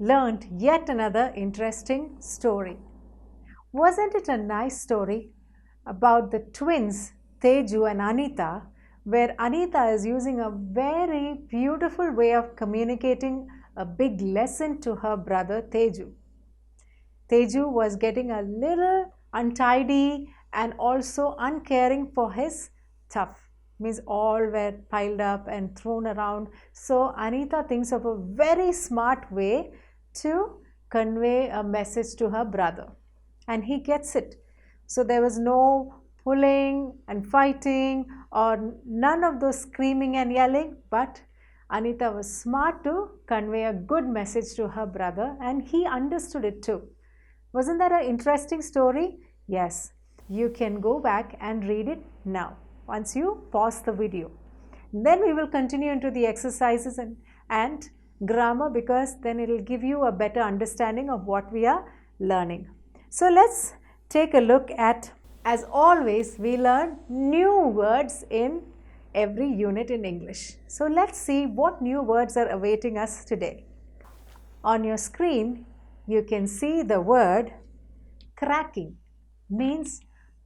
learned yet another interesting story. Wasn't it a nice story about the twins Teju and Anita, where Anita is using a very beautiful way of communicating a big lesson to her brother Teju. Teju was getting a little untidy and also uncaring for his stuff. Means all were piled up and thrown around. So Anita thinks of a very smart way to convey a message to her brother, and he gets it. So there was no pulling and fighting or none of those screaming and yelling, but Anita was smart to convey a good message to her brother, and he understood it too. Wasn't that an interesting story? Yes, you can go back and read it now once you pause the video. Then we will continue into the exercises and grammar, because then it will give you a better understanding of what we are learning. So let's take a look at, as always, we learn new words in every unit in English. So let's see what new words are awaiting us today. On your screen, you can see the word cracking, means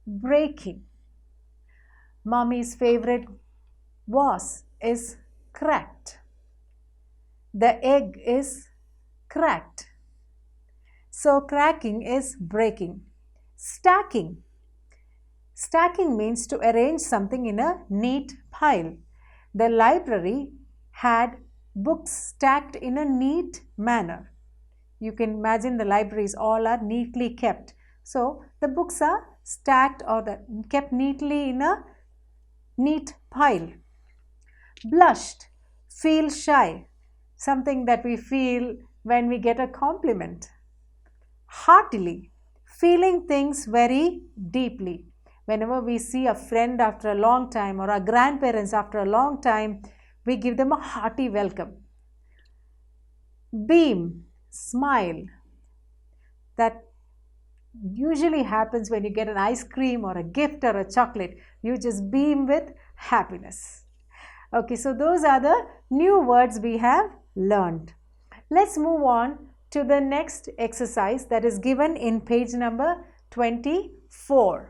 breaking. Mommy's favorite vase is cracked. The egg is cracked. So cracking is breaking. Stacking. Stacking means to arrange something in a neat pile. The library had books stacked in a neat manner. You can imagine the libraries all are neatly kept. So the books are stacked or kept neatly in a neat pile. Blushed, feel shy, something that we feel when we get a compliment. Heartily, feeling things very deeply. Whenever we see a friend after a long time or our grandparents after a long time, we give them a hearty welcome. Beam, smile. That usually happens when you get an ice cream or a gift or a chocolate. You just beam with happiness. Okay, so those are the new words we have learned. Let's move on to the next exercise that is given in page number 24.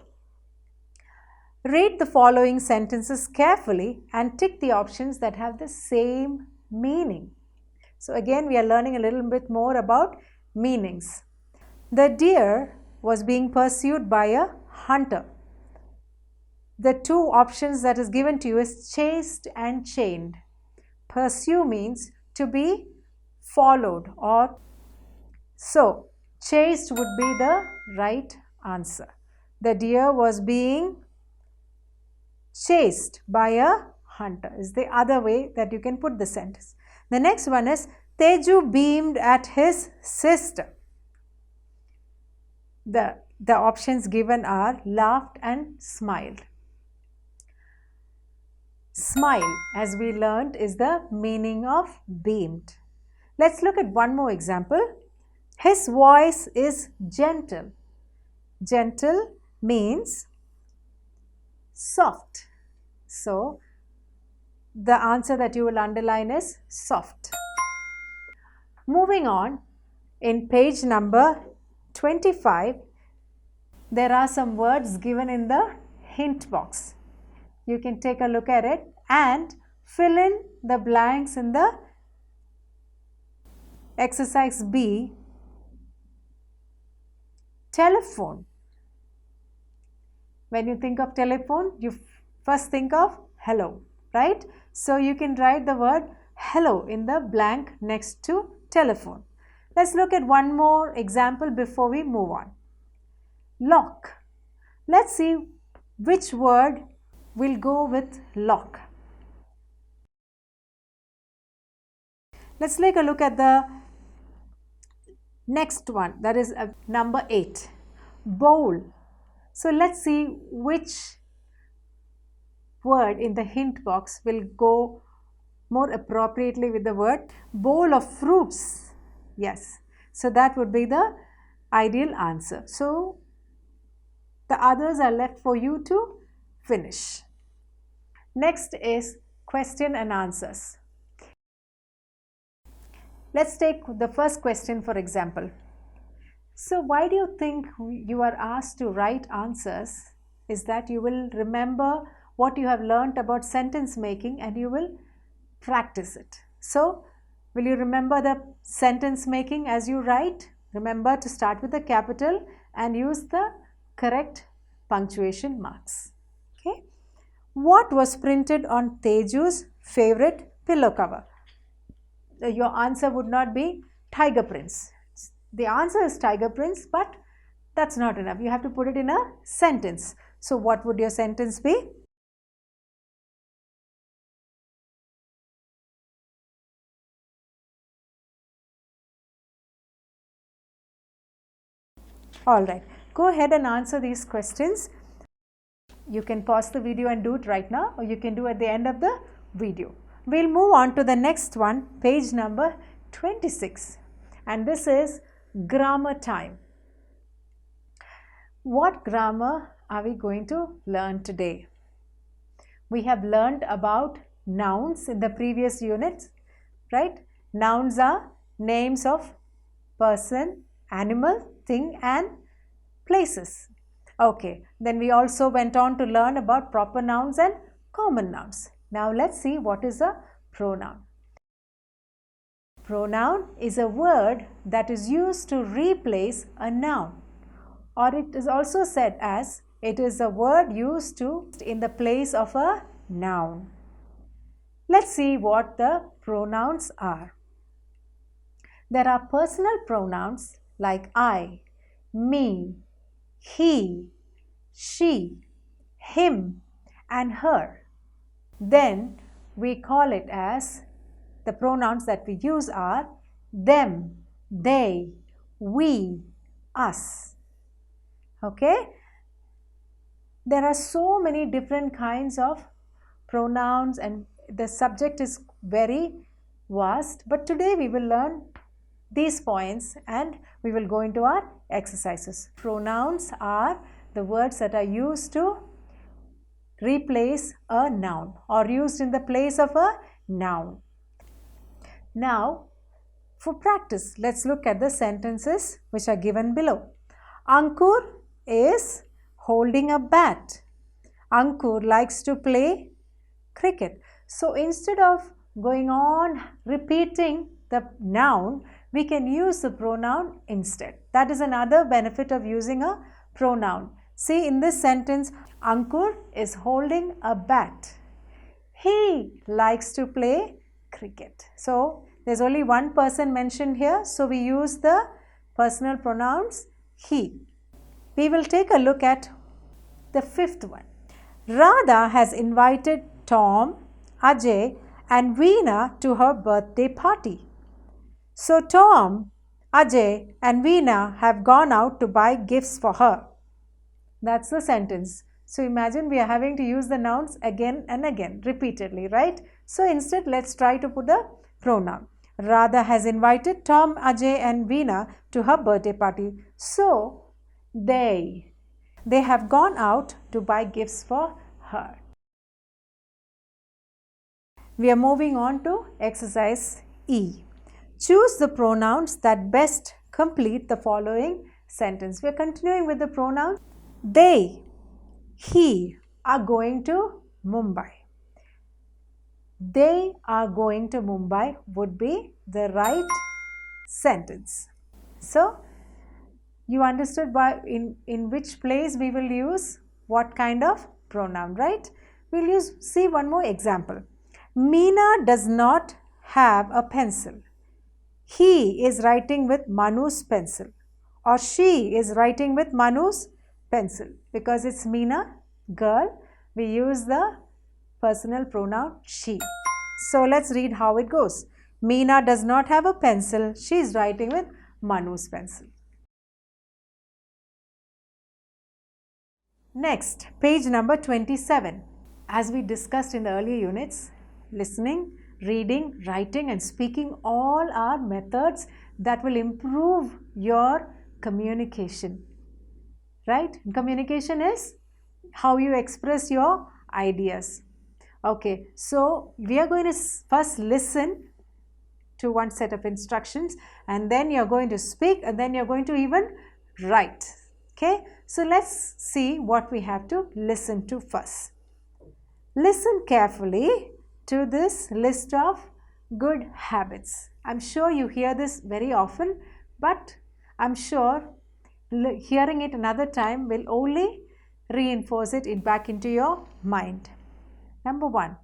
Read the following sentences carefully and tick the options that have the same meaning. So again, we are learning a little bit more about meanings. The deer was being pursued by a hunter. The two options that is given to you is chased and chained. Pursue means to be followed, or so chased would be the right answer. The deer was being chased by a hunter is the other way that you can put the sentence. The next one is Teju beamed at his sister. The options given are laughed and smiled. Smile, as we learned, is the meaning of beamed. Let's look at one more example. His voice is gentle. Gentle means soft. So, the answer that you will underline is soft. Moving on, in page number 25, there are some words given in the hint box. You can take a look at it and fill in the blanks in the exercise B. Telephone. When you think of telephone, you first think of hello, right? So you can write the word hello in the blank next to telephone. Let's look at one more example before we move on. Lock. Let's see which word will go with lock. Let's take a look at the next one, that is number 8. Bowl. So let's see which word in the hint box will go more appropriately with the word bowl of fruits. Yes, so that would be the ideal answer. So the others are left for you to finish. Next is question and answers. Let's take the first question for example. So why do you think you are asked to write answers? Is that you will remember what you have learnt about sentence making and you will practice it. So will you remember the sentence making as you write? Remember to start with the capital and use the correct punctuation marks. Okay. What was printed on Teju's favorite pillow cover? Your answer would not be tiger prints. The answer is tiger prints, but that's not enough. You have to put it in a sentence. So what would your sentence be? Alright, go ahead and answer these questions. You can pause the video and do it right now, or you can do at the end of the video. We'll move on to the next one, page number 26. And this is grammar time. What grammar are we going to learn today? We have learned about nouns in the previous units, right? Nouns are names of person, animal, thing and places. Okay, then we also went on to learn about proper nouns and common nouns. Now let's see what is a pronoun. Pronoun is a word that is used to replace a noun, or it is also said as it is a word used to in the place of a noun. Let's see what the pronouns are. There are personal pronouns like I, me, he, she, him and her. Then we call it as, the pronouns that we use are them, they, we, us. Okay? There are so many different kinds of pronouns and the subject is very vast, but today we will learn these points and we will go into our exercises. Pronouns are the words that are used to replace a noun or used in the place of a noun. Now, for practice, let's look at the sentences which are given below. Ankur is holding a bat. Ankur likes to play cricket. So instead of going on repeating the noun, we can use the pronoun instead. That is another benefit of using a pronoun. See, in this sentence, Ankur is holding a bat. He likes to play cricket. So there's only one person mentioned here, so we use the personal pronouns he. We will take a look at the fifth one. Radha has invited Tom, Ajay and Veena to her birthday party. So Tom, Ajay and Veena have gone out to buy gifts for her. That's the sentence. So imagine we are having to use the nouns again and again repeatedly, right? So instead let's try to put the pronoun. Radha has invited Tom, Ajay and Veena to her birthday party. So they have gone out to buy gifts for her. We are moving on to exercise E. Choose the pronouns that best complete the following sentence. We are continuing with the pronouns. They, he are going to Mumbai. They are going to Mumbai would be the right sentence. So, you understood in which place we will use what kind of pronoun, right? We'll see one more example. Meena does not have a pencil. He is writing with Manu's pencil, or she is writing with Manu's pencil. Because it's Meena, girl, we use the personal pronoun she. So let's read how it goes. Meena does not have a pencil. She is writing with Manu's pencil. Next, page number 27. As we discussed in the earlier units, listening, reading, writing and speaking all are methods that will improve your communication. Right? Communication is how you express your ideas. Okay, so we are going to first listen to one set of instructions, and then you're going to speak, and then you're going to even write. Okay, so let's see what we have to listen to first. Listen carefully to this list of good habits. I'm sure you hear this very often, but I'm sure hearing it another time will only reinforce it back into your mind. Number 1,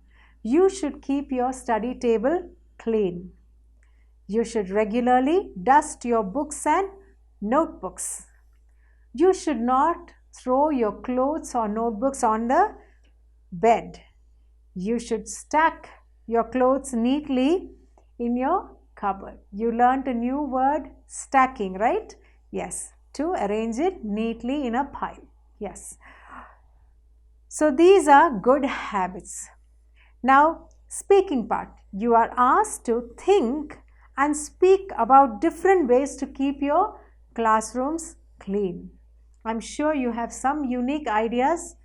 you should keep your study table clean. You should regularly dust your books and notebooks. You should not throw your clothes or notebooks on the bed. You should stack your clothes neatly in your cupboard. You learned a new word, stacking, right? Yes, to arrange it neatly in a pile. Yes. So these are good habits. Now, speaking part. You are asked to think and speak about different ways to keep your classrooms clean. I'm sure you have some unique ideas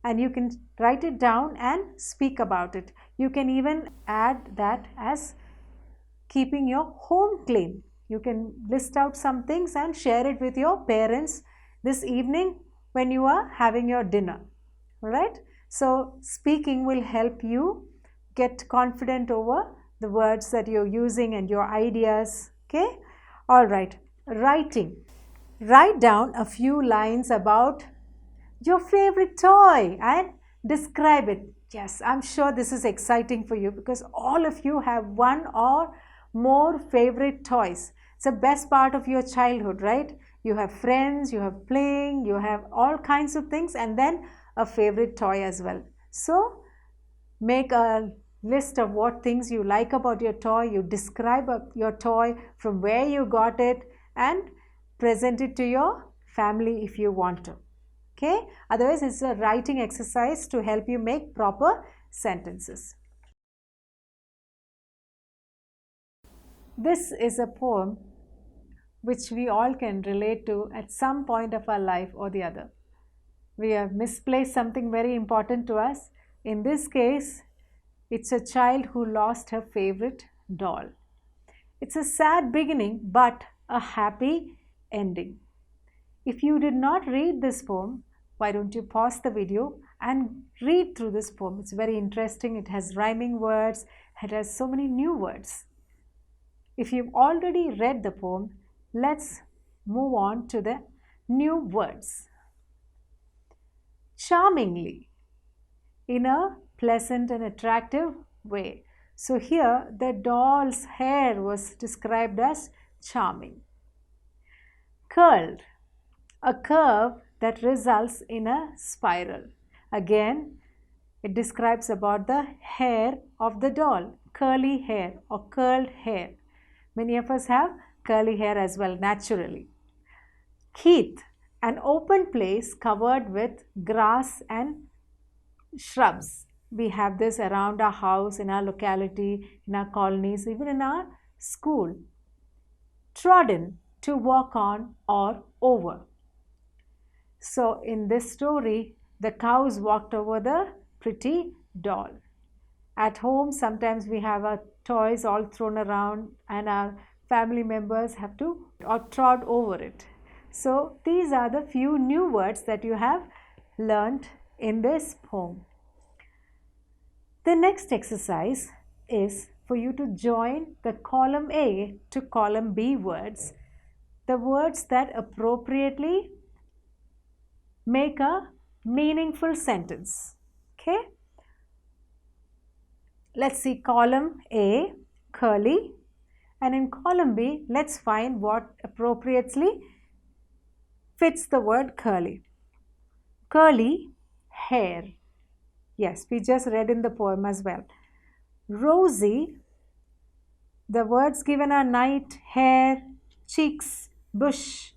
and you can write it down and speak about it. You can even add that as keeping your home clean. You can list out some things and share it with your parents this evening when you are having your dinner. Alright? So speaking will help you get confident over the words that you're using and your ideas. Okay? Alright. Writing. Write down a few lines about your favorite toy and describe it. Yes, I'm sure this is exciting for you because all of you have one or more favorite toys. It's the best part of your childhood, right? You have friends, you have playing, you have all kinds of things, and then a favorite toy as well. So make a list of what things you like about your toy. You describe your toy, from where you got it, and present it to your family if you want to. Okay? Otherwise, it's a writing exercise to help you make proper sentences. This is a poem which we all can relate to at some point of our life or the other. We have misplaced something very important to us. In this case, it's a child who lost her favorite doll. It's a sad beginning, but a happy ending. If you did not read this poem, why don't you pause the video and read through this poem? It's very interesting. It has rhyming words. It has so many new words. If you've already read the poem, let's move on to the new words. Charmingly, in a pleasant and attractive way. So here the doll's hair was described as charming. Curled, a curve that results in a spiral. Again, it describes about the hair of the doll, curly hair or curled hair. Many of us have curly hair as well naturally. Heath, an open place covered with grass and shrubs. We have this around our house, in our locality, in our colonies, even in our school. Trodden, to walk on or over. So in this story, the cows walked over the pretty doll. At home, sometimes we have our toys all thrown around and our family members have to or trod over it. So these are the few new words that you have learned in this poem. The next exercise is for you to join the column A to column B words, the words that appropriately make a meaningful sentence. Okay? Let's see column A, curly, and in column B, let's find what appropriately fits the word curly. Curly hair. Yes, we just read in the poem as well. Rosy, the words given are night, hair, cheeks, bush.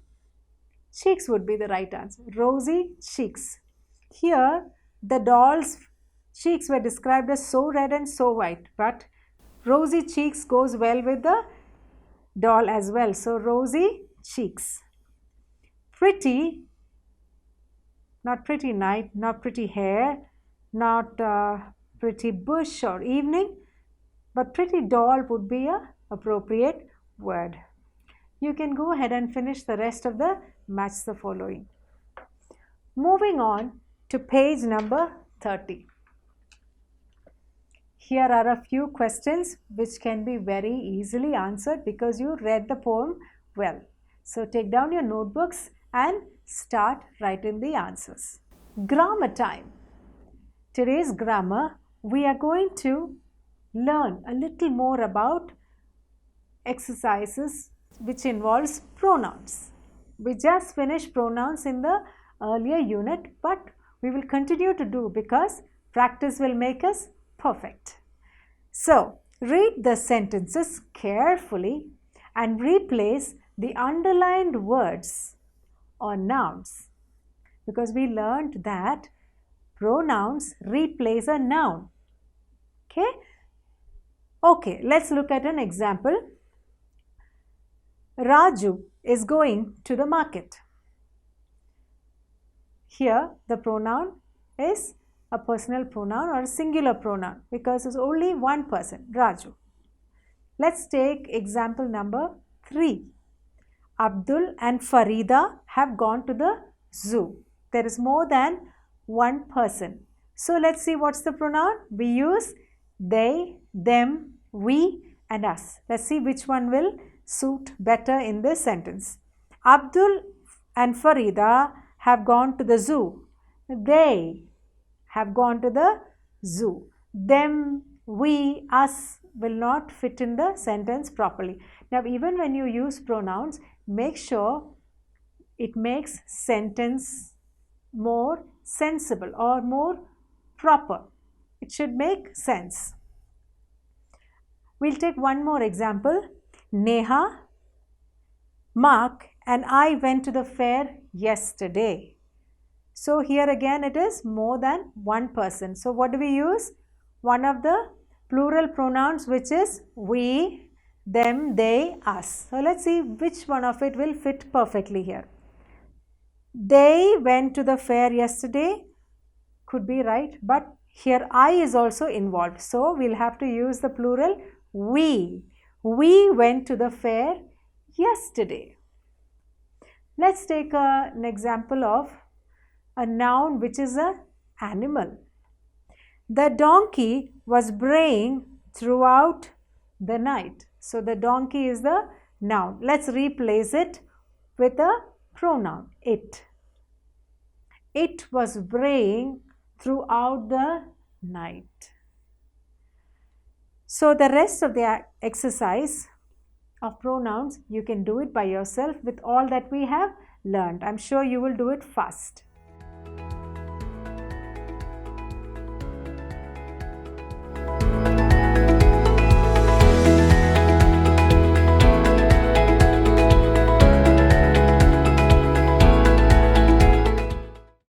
Cheeks would be the right answer. Rosy cheeks. Here, the doll's cheeks were described as so red and so white, but rosy cheeks goes well with the doll as well. So, rosy cheeks. Pretty, not pretty night, not pretty hair, not pretty bush or evening, but pretty doll would be an appropriate word. You can go ahead and finish the rest of the match the following. Moving on to page number 30. Here are a few questions which can be very easily answered because you read the poem well. So take down your notebooks and start writing the answers. Grammar time. Today's grammar, we are going to learn a little more about exercises which involves pronouns. We just finished pronouns in the earlier unit, but we will continue to do because practice will make us perfect. So, read the sentences carefully and replace the underlined words or nouns, because we learned that pronouns replace a noun. Okay, let's look at an example. Raju is going to the market. Here the pronoun is a personal pronoun or a singular pronoun because it's only one person, Raju. Let's take example number 3. Abdul and Farida have gone to the zoo. There is more than one person. So let's see what's the pronoun. We use they, them, we and us. Let's see which one will suit better in this sentence. Abdul and Farida have gone to the zoo. They have gone to the zoo. Them, we, us will not fit in the sentence properly. Now, even when you use pronouns, make sure it makes sentence more sensible or more proper. It should make sense. We'll take one more example. Neha, Mark and I went to the fair yesterday. So here again it is more than one person. So what do we use? One of the plural pronouns which is we, them, they, us. So let's see which one of it will fit perfectly here. They went to the fair yesterday could be right, but here I is also involved. So we'll have to use the plural we. We went to the fair yesterday. Let's take an example of a noun which is an animal. The donkey was braying throughout the night. So the donkey is the noun. Let's replace it with a pronoun, it. It was braying throughout the night. So the rest of the exercise of pronouns, you can do it by yourself with all that we have learned. I'm sure you will do it fast.